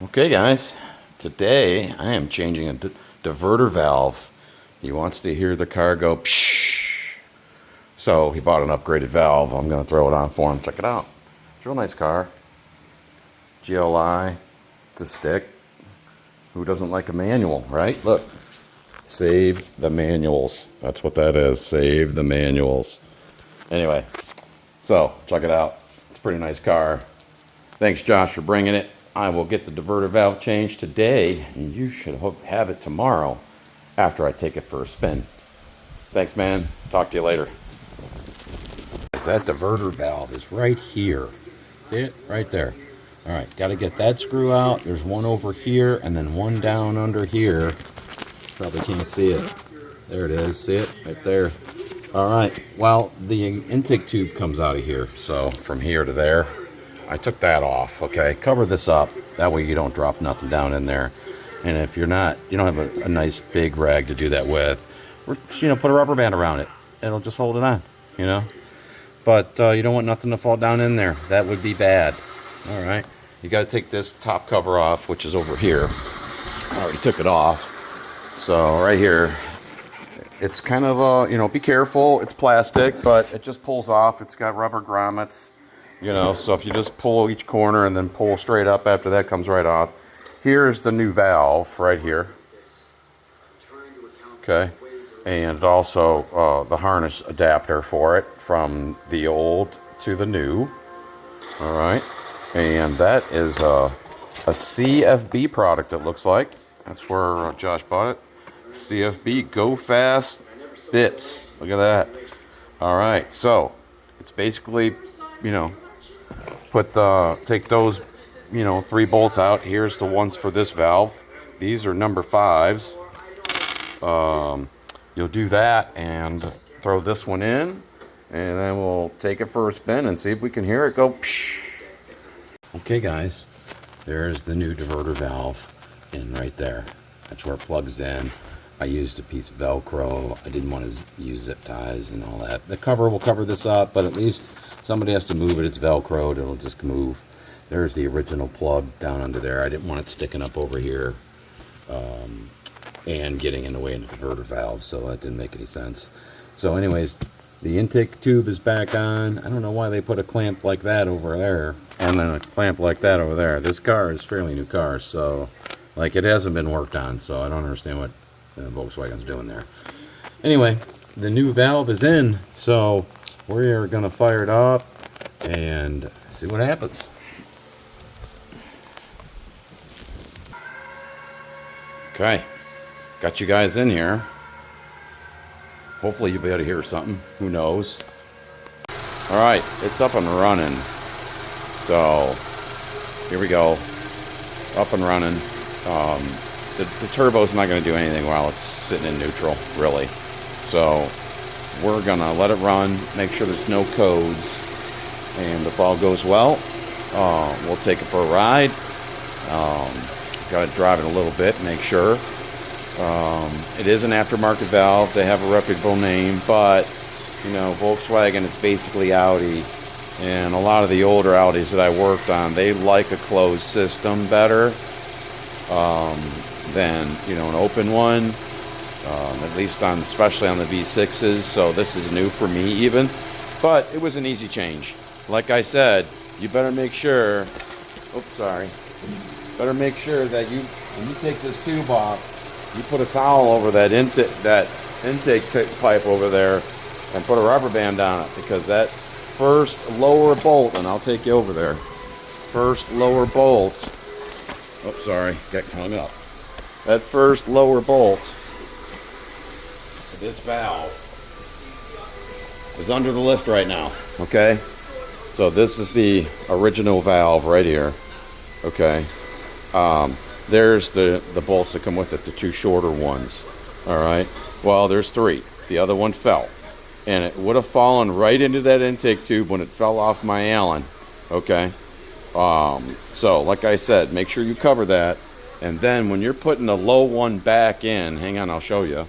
Okay guys, today I am changing a diverter valve. He wants to hear the car go pshh. So he bought an upgraded valve. I'm going to throw it on for him. Check it out. It's a real nice car. GLi. It's a stick. Who doesn't like a manual, right? Look. Save the manuals. That's what that is. Save the manuals. Anyway, so check it out. It's a pretty nice car. Thanks Josh for bringing it. I will get the diverter valve changed today, and you should have it tomorrow after I take it for a spin. Thanks, man. Talk to you later. That diverter valve is right here. See it? Right there. All right, got to get that screw out. There's one over here, and then one down under here. Probably can't see it. There it is. See it? Right there. All right. Well, the intake tube comes out of here, so from here to there. I took that off, okay? Cover this up. That way you don't drop nothing down in there. And if you don't have a nice big rag to do that with, put a rubber band around it. It'll just hold it on, But you don't want nothing to fall down in there. That would be bad. All right. You got to take this top cover off, which is over here. I already took it off. So right here, it's kind of, be careful. It's plastic, but it just pulls off. It's got rubber grommets. So if you just pull each corner and then pull straight up after that comes right off. Here's the new valve right here. Okay. And also the harness adapter for it from the old to the new. All right. And that is a CFB product, it looks like. That's where Josh bought it. CFB Go Fast Bits. Look at that. All right. So it's basically, take those, 3 bolts out. Here's the ones for this valve. These are number 5s. You'll do that and throw this one in, and then we'll take it for a spin and see if we can hear it go psh. Okay guys, there's the new diverter valve in right there. That's where it plugs in. I used a piece of Velcro. I didn't want to use zip ties and all that. The cover will cover this up, but at least somebody has to move it. It's Velcroed. It'll just move. There's the original plug down under there. I didn't want it sticking up over here and getting in the way of the diverter valve, so that didn't make any sense. So anyways, the intake tube is back on. I don't know why they put a clamp like that over there and then a clamp like that over there. This car is a fairly new car, so it hasn't been worked on, so I don't understand what Volkswagen's doing there. Anyway, the new valve is in, so we are going to fire it up and see what happens. Okay, got you guys in here. Hopefully you'll be able to hear something. Who knows? All right, it's up and running. So here we go, up and running. The turbo's not going to do anything while it's sitting in neutral, really. So we're going to let it run, make sure there's no codes, and if all goes well, we'll take it for a ride. Got to drive it a little bit, make sure. It is an aftermarket valve. They have a reputable name, but, Volkswagen is basically Audi, and a lot of the older Audis that I worked on, they like a closed system better than an open one, at least especially on the V6s. So this is new for me even, but it was an easy change. Like I said, you better make sure. Better make sure that when you take this tube off, you put a towel over that intake pipe over there and put a rubber band on it, because that first lower bolt, and I'll take you over there. First lower bolt. Got hung up. That first lower bolt of this valve is under the lift right now. Okay? So this is the original valve right here. Okay? There's the bolts that come with it, the 2 shorter ones. All right? Well, there's 3. The other one fell. And it would have fallen right into that intake tube when it fell off my Allen. Okay? So, like I said, make sure you cover that. And then when you're putting the low one back in, hang on, I'll show you.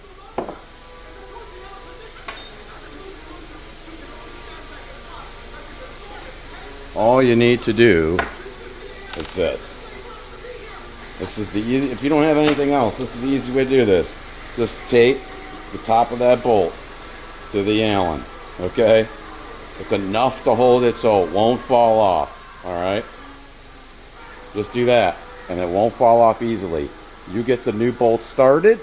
All you need to do is this. This is the easy. If you don't have anything else, this is the easy way to do this. Just tape the top of that bolt to the Allen. Okay, it's enough to hold it so it won't fall off. All right, just do that, and it won't fall off easily. You get the new bolt started.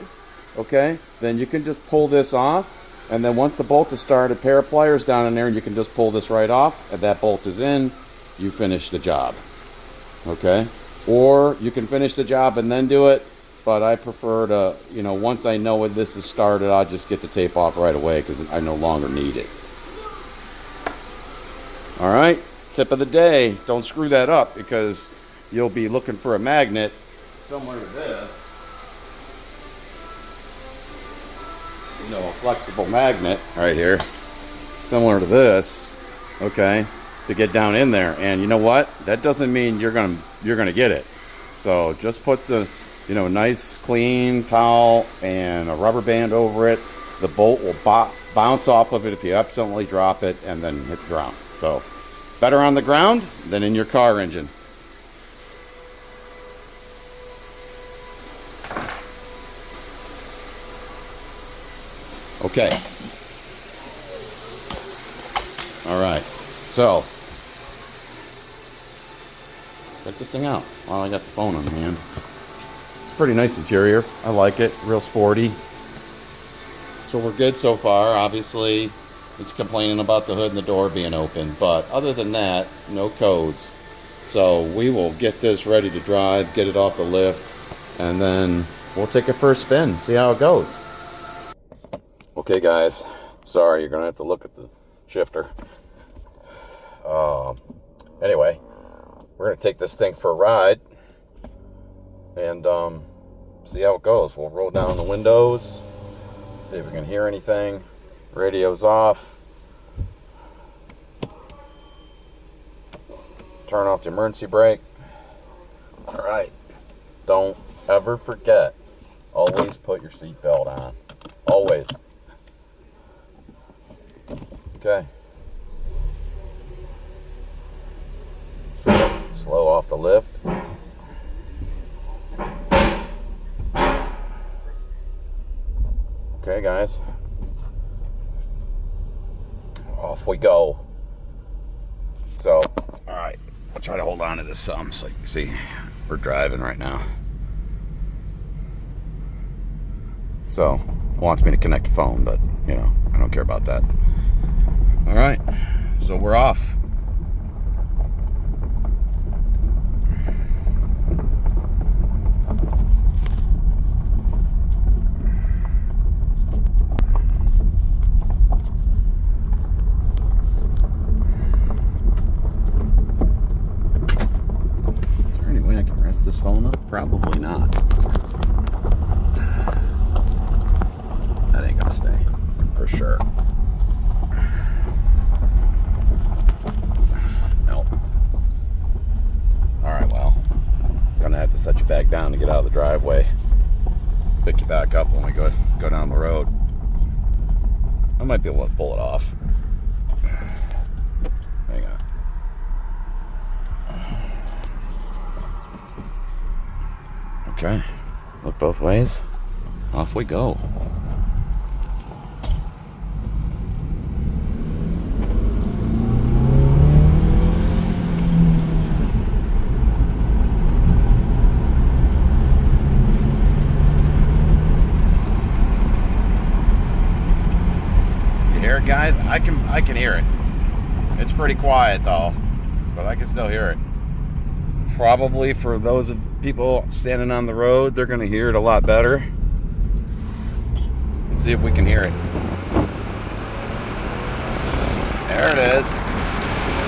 Okay, then you can just pull this off, and then once the bolt is started, a pair of pliers down in there, and you can just pull this right off. If that bolt is in, you finish the job. Okay, or you can finish the job and then do it, but I prefer to, once I know when this is started, I'll just get the tape off right away because I no longer need it. All right, tip of the day, don't screw that up because you'll be looking for a magnet similar to this. A flexible magnet right here, similar to this, okay, to get down in there. And you know what? That doesn't mean you're gonna get it. So just put the, nice clean towel and a rubber band over it. The bolt will bounce off of it if you accidentally drop it and then hit the ground. So better on the ground than in your car engine. Okay. All right. So, check this thing out while I got the phone on hand. It's a pretty nice interior. I like it. Real sporty. So we're good so far. Obviously, it's complaining about the hood and the door being open. But other than that, no codes. So we will get this ready to drive, get it off the lift, and then we'll take it for a spin, see how it goes. Okay guys, sorry, you're gonna have to look at the shifter. Anyway, we're gonna take this thing for a ride and see how it goes. We'll roll down the windows, see if we can hear anything. Radio's off. Turn off the emergency brake. All right, don't ever forget, always put your seatbelt on, always. Okay. Slow off the lift. Okay, guys. Off we go. So, all right. I'll try to hold on to this some so you can see we're driving right now. So, wants me to connect the phone, but, I don't care about that. All right, so we're off. Is there any way I can rest this phone up? Probably not. That ain't gonna stay, for sure. Have to set you back down to get out of the driveway. Pick you back up when we go down the road. I might be able to pull it off. Hang on. Okay. Look both ways. Off we go. Guys, I can hear it. It's pretty quiet though, but I can still hear it. Probably for those of people standing on the road, they're gonna hear it a lot better. Let's see if we can hear it. There it is.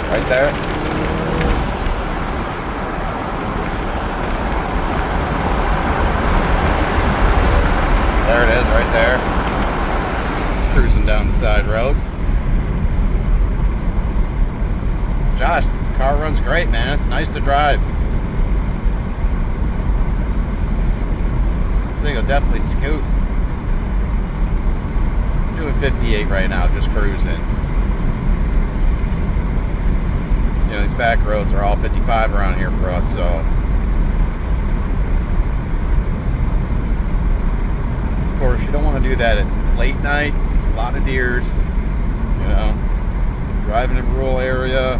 Right there. There it is, right there. Cruising down the side road. Josh, the car runs great, man. It's nice to drive. This thing will definitely scoot. I'm doing 58 right now, just cruising. These back roads are all 55 around here for us, so that at late night. A lot of deers, you know. Driving in a rural area,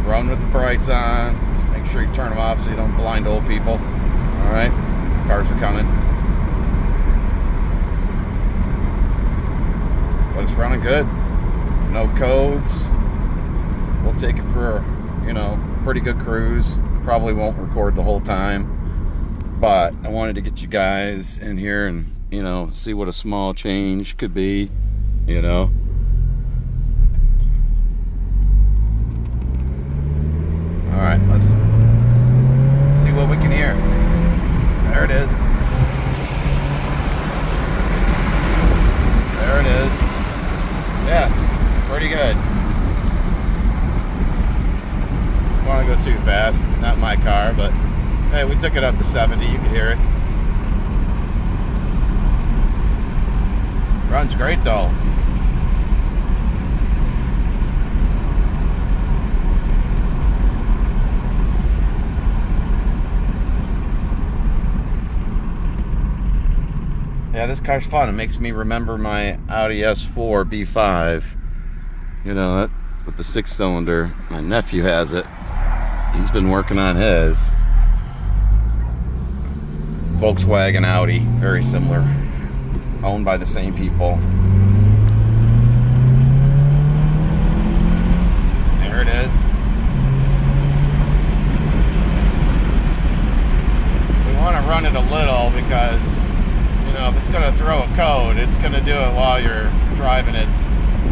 run with the brights on. Just make sure you turn them off so you don't blind old people. All right, cars are coming. But it's running good. No codes. We'll take it for, you know, pretty good cruise. Probably won't record the whole time. But I wanted to get you guys in here and, you know, see what a small change could be, you know. All right, let's see what we can hear. There it is. There it is. Yeah, pretty good. Don't want to go too fast. Not my car, but hey, we took it up to 70. You can hear it. Runs great though. Yeah, this car's fun. It makes me remember my Audi S4 B5. You know, that with the 6-cylinder. My nephew has it. He's been working on his. Volkswagen Audi, very similar. Owned by the same people. There it is. We want to run it a little because, you know, if it's going to throw a code, it's going to do it while you're driving it.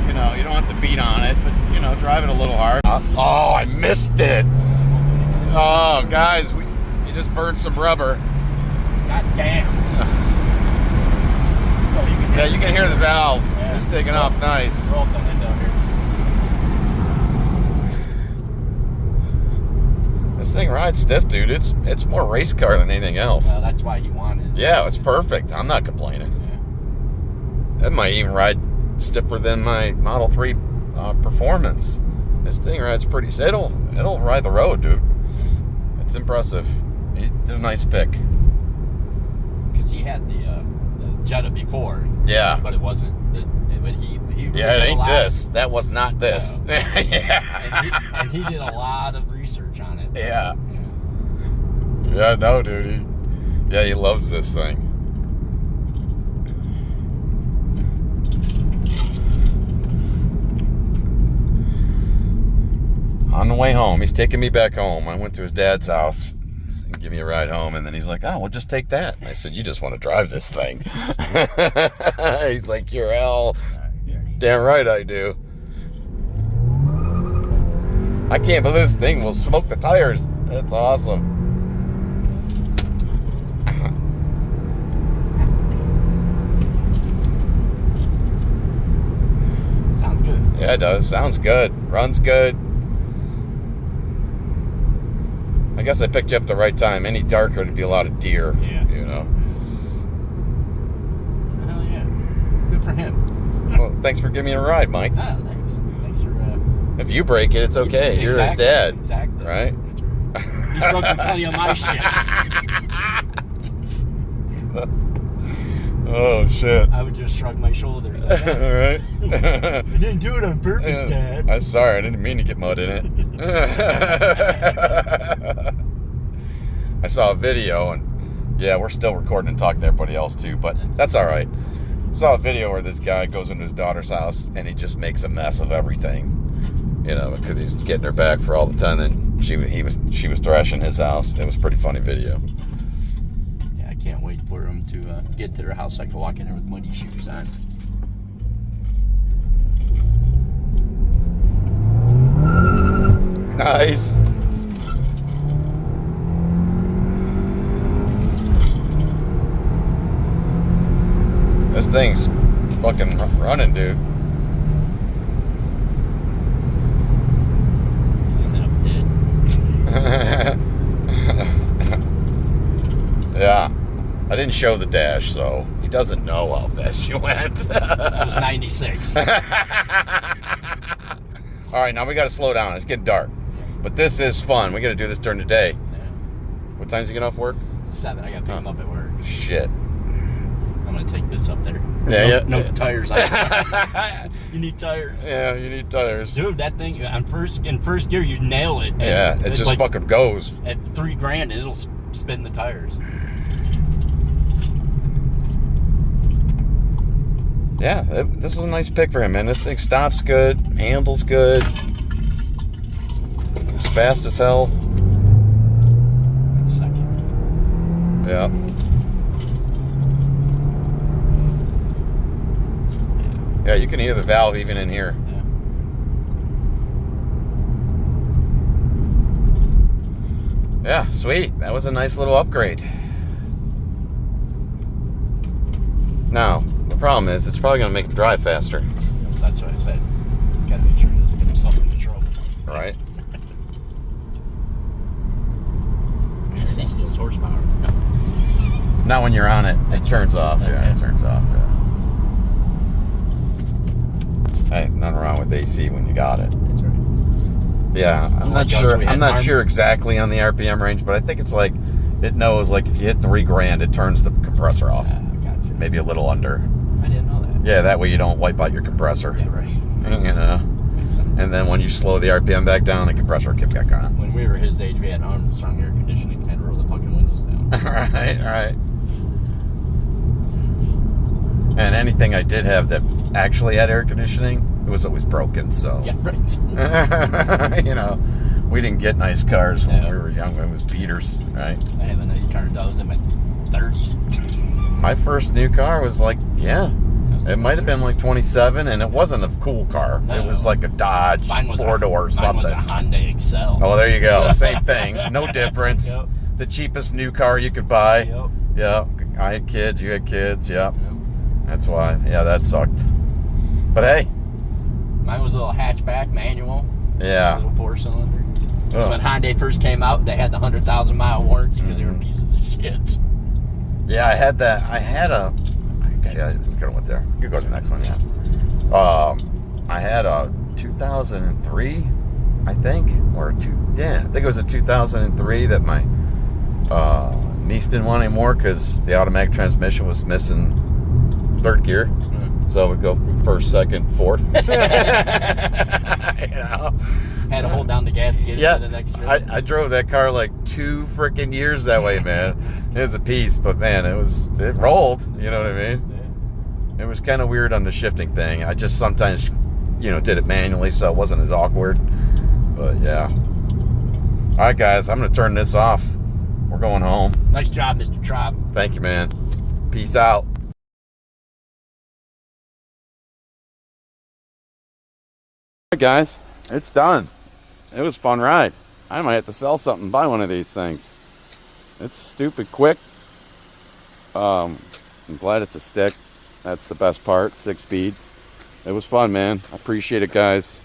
You know, you don't have to beat on it, but, you know, drive it a little hard. Oh, I missed it. Oh, guys, you just burned some rubber. God damn. Yeah, you can hear the valve. Yeah. It's taking off nice. Roll the window here. This thing rides stiff, dude. It's more race car than anything else. Well, that's why he wanted it. Yeah, it's perfect. I'm not complaining. Yeah. It might even ride stiffer than my Model 3 Performance. This thing rides pretty. It'll ride the road, dude. It's impressive. He did a nice pick. Because he had the Jetta before. Yeah. But it wasn't. But he yeah, it ain't this. That was not this. Yeah. Yeah. And he did a lot of research on it. So, yeah. Yeah, no, dude. He loves this thing. On the way home, he's taking me back home. I went to his dad's house and give me a ride home, and then he's like, "Oh, we'll just take that." And I said, "You just want to drive this thing." He's like, "You're hell." Damn right I do. I can't believe this thing will smoke the tires. That's awesome. Sounds good. Yeah, it does. Sounds good. Runs good. I guess I picked you up the right time. Any darker, there'd be a lot of deer. Yeah. You know. Hell yeah. Good for him. Well, thanks for giving me a ride, Mike. Ah, thanks. Thanks for. If you break it, it's okay. You're his dad. Exactly. Right? That's right. He's broken plenty of my shit. Oh shit. I would just shrug my shoulders. Like, All right. I didn't do it on purpose, Dad. I'm sorry. I didn't mean to get mud in it. I saw a video, and yeah, we're still recording and talking to everybody else too, but that's all right. Saw a video where this guy goes into his daughter's house and he just makes a mess of everything, you know, because he's getting her back for all the time. And she was thrashing his house. It was a pretty funny video. Yeah, I can't wait for him to get to their house. I can walk in there with muddy shoes on. Nice. This thing's fucking running, dude. He's ended up dead. Yeah. I didn't show the dash, so he doesn't know how fast you went. It was 96. All right, now we got to slow down. It's getting dark. But this is fun. We got to do this during the day. Yeah. What time's he get off work? 7. I got to pick him up at work. Shit. I'm I'm gonna take this up there. Yeah, no yeah. tires on it. You need tires. Yeah, you need tires. Dude, that thing in first gear, you nail it. Yeah, it just like, fucking goes. At $3,000, it'll spin the tires. Yeah, this is a nice pick for him, man. This thing stops good, handles good, it's fast as hell. That's second. Yeah. Yeah, you can hear the valve even in here. Yeah, sweet. That was a nice little upgrade. Now, the problem is it's probably going to make him drive faster. That's what I said. He's got to make sure he doesn't get himself into trouble. Right? He steals horsepower. Not when you're on it. It turns off. Okay. Yeah, it turns off. Yeah. Hey, nothing wrong with AC when you got it. That's right. Yeah, I'm not sure. I'm not sure exactly on the RPM range, but I think it's like it knows like if you hit $3,000, it turns the compressor off. Gotcha. Maybe a little under. I didn't know that. Yeah, that way you don't wipe out your compressor. Yeah, right. You know. Makes sense. And then when you slow the RPM back down, the compressor will kick back on. When we were his age, we had Armstrong air conditioning. Had to roll the fucking windows down. Right. And anything I did have that actually had air conditioning, it was always broken. So Yeah, right. you know, we didn't get nice cars when we were young. It was beaters, right? I have a nice car. That was in my 30s. My first new car was like, it might have been like 27, and it wasn't a cool car. No. It was like a Dodge 4-door or something. Mine was a Hyundai Excel. Oh, there you go. Same thing. No difference. Yep. The cheapest new car you could buy. Yep. Yeah. I had kids. You had kids. Yep. Yep. That's why. Yeah, that sucked. But hey. Mine was a little hatchback manual. A Yeah. little 4-cylinder. It was Oh. when Hyundai first came out. They had the 100,000-mile warranty because they were pieces of shit. Yeah, I had that. I had a. Yeah, we could have went there. We could go to the next one. Yeah. I had a 2003, I think, I think it was a 2003 that my niece didn't want anymore because the automatic transmission was missing third gear. So we'd go from first, second, fourth. You know? Had to hold down the gas to get into the next trip. I drove that car like 2 freaking years that way, man. It was a piece, but man, it rolled. You know what I mean? It was kind of weird on the shifting thing. I just sometimes, did it manually, so it wasn't as awkward. But yeah. All right, guys, I'm going to turn this off. We're going home. Nice job, Mr. Traub. Thank you, man. Peace out. All right, guys, it's done. It was a fun ride. I might have to sell something, buy one of these things. It's stupid quick. I'm glad it's a stick. That's the best part, 6-speed. It was fun, man. I appreciate it, guys.